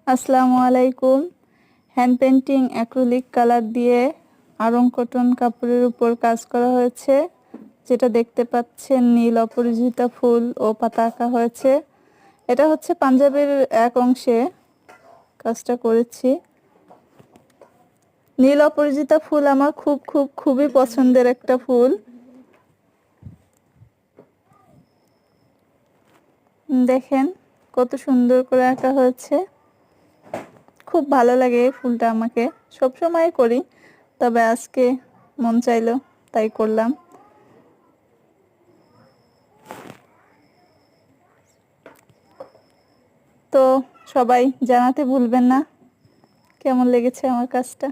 আসসালামু আলাইকুম। Hand painting acrylic colour দিয়ে আড়ং কটন কাপড়ের উপর কাজ করা হয়েছে। যেটা দেখতে পাচ্ছেন নীল অপরাজিতা ফুল ও পাতা আঁকা হয়েছে। এটা হচ্ছে পাঞ্জাবের এক অংশে কাজটা করেছি। নীল অপরাজিতা ফুল আমার খুবই পছন্দের একটা ফুল। দেখেন কত সুন্দর করে আঁকা হয়েছে। খুব ভালো লাগে এই ফুলটা, আমাকে সবসময় করি, তবে আজকে মন চাইলো তাই করলাম। তো সবাই জানাতে ভুলবেন না কেমন লেগেছে আমার কাজটা।